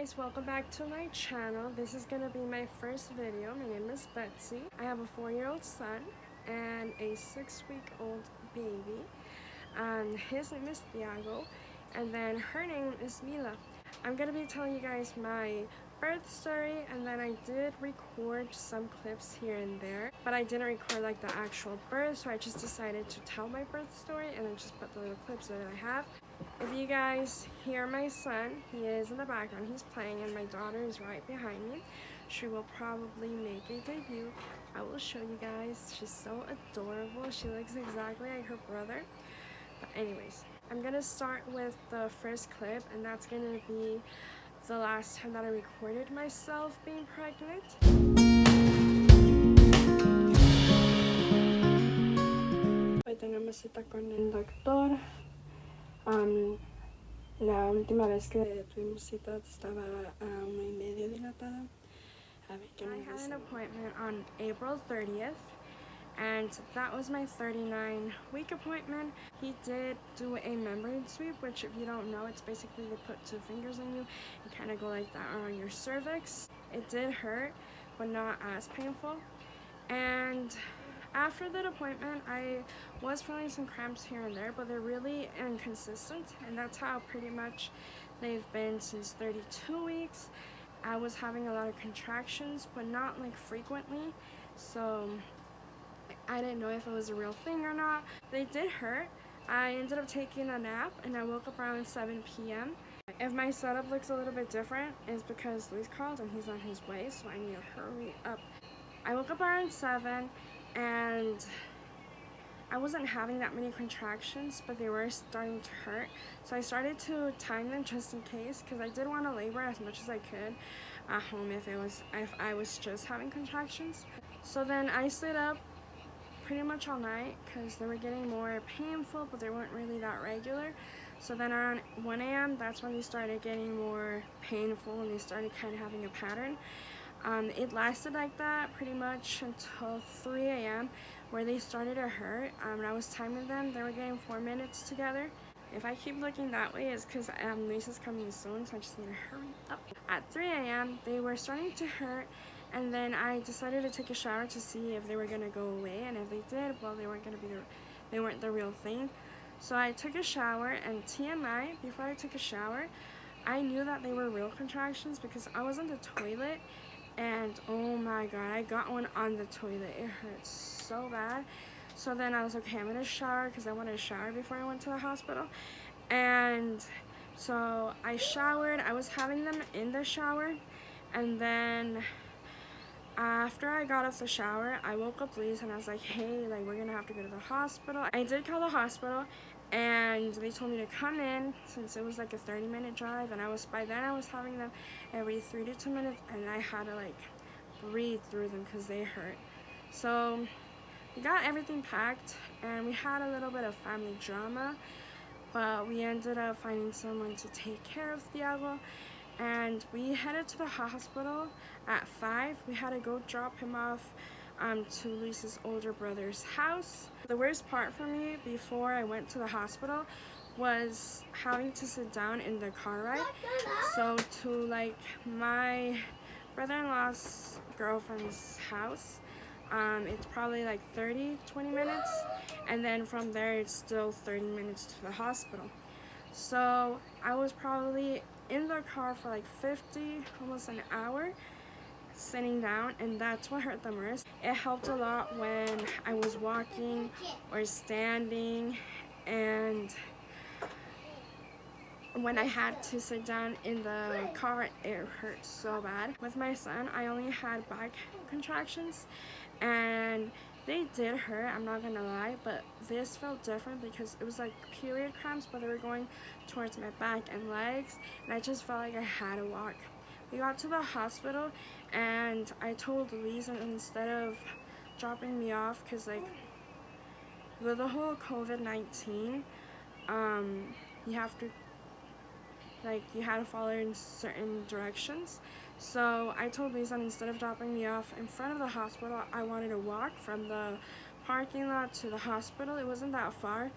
guys, welcome back to my channel. This is gonna be my first video. My name is Betsy. I have a 4-year-old son and a 6-week-old baby. His name is Thiago, and then her name is Mila. I'm gonna be telling you guys my birth story, and then I did record some clips here and there, but I didn't record like the actual birth, so I just decided to tell my birth story and then just put the little clips that I have. If you guys hear my son, he is in the background, he's playing, and my daughter is right behind me. She will probably make a debut. I will show you guys. She's so adorable. She looks exactly like her brother. But anyways, I'm gonna start with the first clip, and that's gonna be the last time that I recorded myself being pregnant. Hoy tenemos cita con el doctor. La última vez que tuvimos cita estaba a 1:30 dilatada. I had an appointment on April 30th, and that was my 39-week appointment. He did do a membrane sweep, which if you don't know, it's basically they put 2 fingers on you and kind of go like that around your cervix. It did hurt, but not as painful. And after that appointment, I was feeling some cramps here and there, but they're really inconsistent, and that's how pretty much they've been since 32 weeks. I was having a lot of contractions, but not like frequently, so I didn't know if it was a real thing or not. They did hurt. I ended up taking a nap, and I woke up around 7 p.m. If my setup looks a little bit different, it's because Luis called and he's on his way, so I need to hurry up. I woke up around 7, and I wasn't having that many contractions, but they were starting to hurt. So I started to time them just in case, because I did want to labor as much as I could at home if I was just having contractions. So then I stayed up pretty much all night because they were getting more painful, but they weren't really that regular. So then around 1 a.m. that's when they started getting more painful, and they started kind of having a pattern. It lasted like that pretty much until 3 a.m. where they started to hurt. I was timing them. They were getting 4 minutes together. If I keep looking that way, it's because Luis is coming soon, so I just need to hurry up. At 3 a.m. they were starting to hurt, and then I decided to take a shower to see if they were gonna go away, and if they did, well, they weren't the real thing. So I took a shower, and TMI, before I took a shower, I knew that they were real contractions because I was on the toilet, and oh my god, I got one on the toilet. It hurt so bad. So then I was okay, I'm gonna shower because I wanted to shower before I went to the hospital. And so I showered. I was having them in the shower, and then after I got off the shower, I woke up Luis and I was like, hey, like, we're gonna have to go to the hospital. I did call the hospital, and they told me to come in since it was like a 30-minute drive, and by then I was having them every 3 to 2 minutes, and I had to like breathe through them because they hurt. So we got everything packed, and we had a little bit of family drama, but we ended up finding someone to take care of Thiago, and we headed to the hospital at 5. We had to go drop him off to Luis's older brother's house. The worst part for me before I went to the hospital was having to sit down in the car ride. So to like my brother-in-law's girlfriend's house, it's probably like 30-20 minutes, and then from there it's still 30 minutes to the hospital. So I was probably in the car for like 50, almost an hour, sitting down, and that's what hurt the worst. It helped a lot when I was walking or standing, and when I had to sit down in the car, it hurt so bad. With my son, I only had back contractions, and they did hurt, I'm not gonna lie, but this felt different because it was like period cramps, but they were going towards my back and legs, and I just felt like I had to walk. We got to the hospital, and I told Luis, and instead of dropping me off, because like with the whole COVID-19, you have to you had to follow in certain directions. So I told Luis that instead of dropping me off in front of the hospital, I wanted to walk from the parking lot to the hospital. It wasn't that far,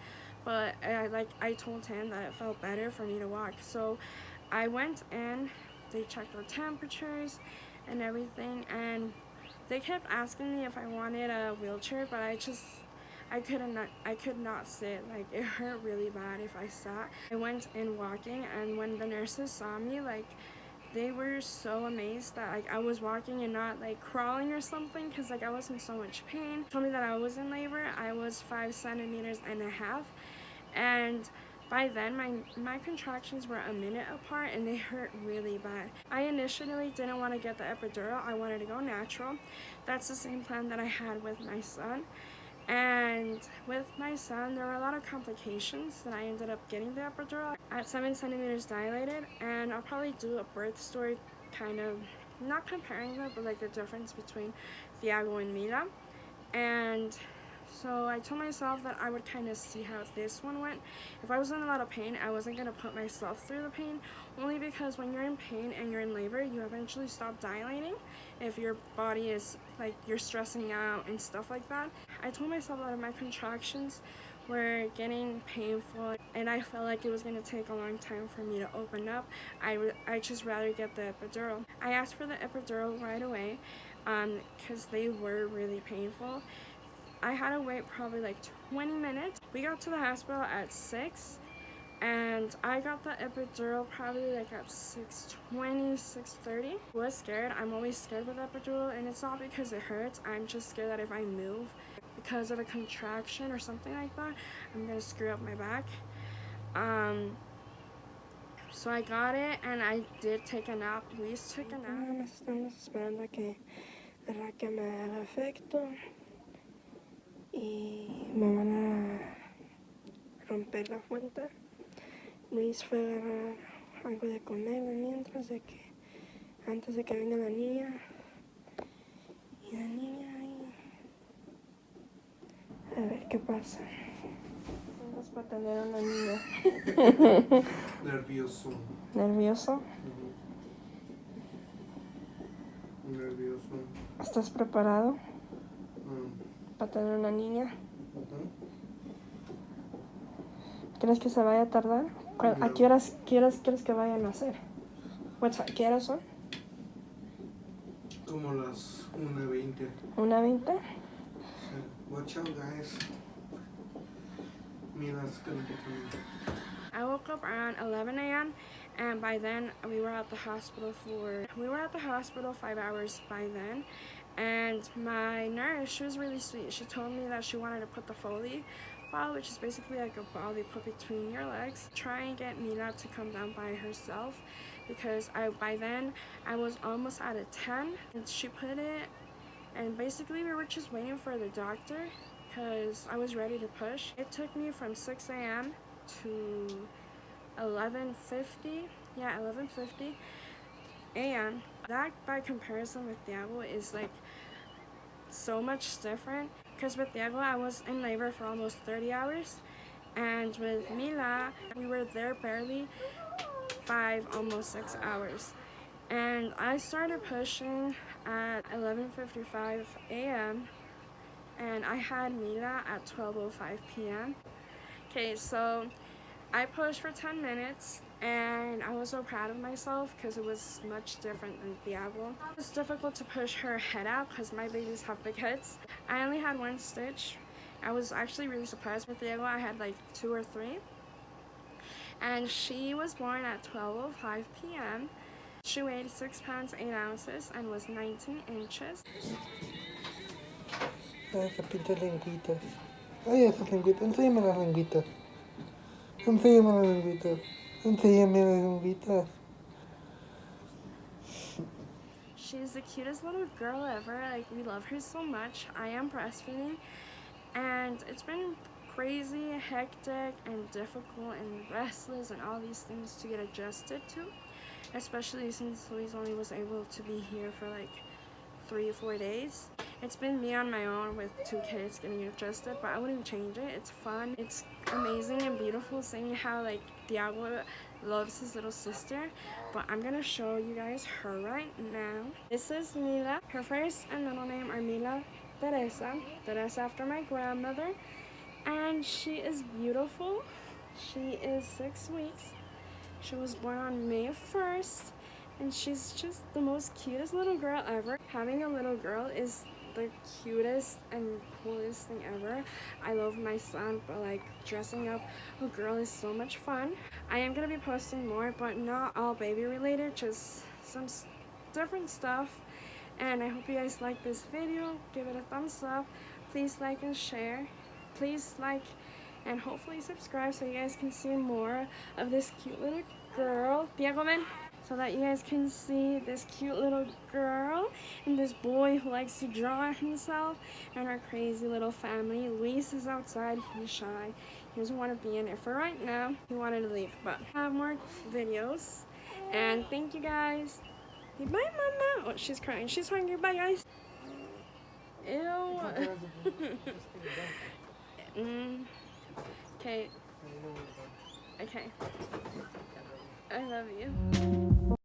but I told him that it felt better for me to walk. So I went in, they checked our temperatures and everything, and they kept asking me if I wanted a wheelchair, but I could not sit. Like, it hurt really bad if I sat. I went in walking, and when the nurses saw me, like, they were so amazed that like I was walking and not like crawling or something, because like I was in so much pain. They told me that I was in labor. I was 5.5 centimeters, and by then my contractions were a minute apart and they hurt really bad. I initially didn't want to get the epidural. I wanted to go natural. That's the same plan that I had with my son. And with my son, there were a lot of complications that I ended up getting the epidural at 7 centimeters dilated, and I'll probably do a birth story, kind of not comparing them, but like the difference between Thiago and Mila. And so I told myself that I would kind of see how this one went. If I was in a lot of pain, I wasn't going to put myself through the pain, only because when you're in pain and you're in labor, you eventually stop dilating if your body is like you're stressing out and stuff like that. I told myself that my contractions were getting painful and I felt like it was going to take a long time for me to open up. I just rather get the epidural. I asked for the epidural right away because they were really painful. I had to wait probably like 20 minutes. We got to the hospital at 6, and I got the epidural probably like at 6:20, 6:30. I was scared. I'm always scared with epidural, and it's not because it hurts. I'm just scared that if I move because of a contraction or something like that, I'm gonna screw up my back. So I got it, and I did take a nap. We took a nap. Estamos esperando a que me haga efecto. Y me van a romper la fuente. Luis fue a agarrar algo de comer antes de que venga la niña. Y la niña ahí. A ver qué pasa. Vamos para tener una niña. Nervioso. ¿Nervioso? Nervioso. ¿Estás preparado para tener una niña? ¿Crees que se vaya a tardar? ¿A qué horas quieres que vayan a nacer? ¿Qué horas son? Como las 1:20. ¿1:20? Sí. Watch out, guys. Mila's gonna be coming. I woke up around 11 a.m. and by then we were at the hospital 5 hours by then. And my nurse, she was really sweet. She told me that she wanted to put the Foley ball, which is basically like a ball they put between your legs. Try and get Mila to come down by herself, because by then I was almost at a 10. And she put it, and basically we were just waiting for the doctor because I was ready to push. It took me from 6 a.m. to 11:50. Yeah, 11:50 a.m. That, by comparison with Thiago, is like so much different, because with Thiago I was in labor for almost 30 hours, and with Mila we were there barely 5, almost 6 hours. And I started pushing at 11:55 a.m. and I had Mila at 12:05 p.m. Okay, so I pushed for 10 minutes and I was so proud of myself because it was much different than Thiago. It was difficult to push her head out because my babies have big heads. I only had 1 stitch. I was actually really surprised. With Thiago I had like 2 or 3. And she was born at 12:05 p.m. She weighed 6 pounds 8 ounces and was 19 inches. Ay, esa pinche lengüita. Ay, esa lengüita. Enséñame las lengüitas. Enséñame las lengüitas. Enséñame las lengüitas. She's the cutest little girl ever. Like, we love her so much. I am breastfeeding, and it's been crazy, hectic, and difficult, and restless, and all these things to get adjusted to, especially since Luis only was able to be here for like 3 or 4 days. It's been me on my own with 2 kids getting adjusted, but I wouldn't change it. It's fun. It's amazing and beautiful seeing how like Thiago loves his little sister. But I'm gonna show you guys her right now. This is Mila. Her first and middle name are Mila Teresa after my grandmother. And she is beautiful. She is 6 weeks. She was born on May 1st. and she's just the most cutest little girl ever. Having a little girl is the cutest and coolest thing ever. I love my son, but like dressing up a girl is so much fun. I am gonna be posting more, but not all baby related, just some different stuff. And I hope you guys like this video. Give it a thumbs up. Please like and share. Please like and hopefully subscribe so you guys can see more of this cute little girl. Diego, ven. So that you guys can see this cute little girl and this boy who likes to draw himself and our crazy little family. Luis is outside. He's shy. He doesn't want to be in it for right now. He wanted to leave, but I have more videos. And thank you guys. Bye, Mama. Oh, she's crying. She's hungry. Bye, guys. Ew. Okay. Okay. I love you.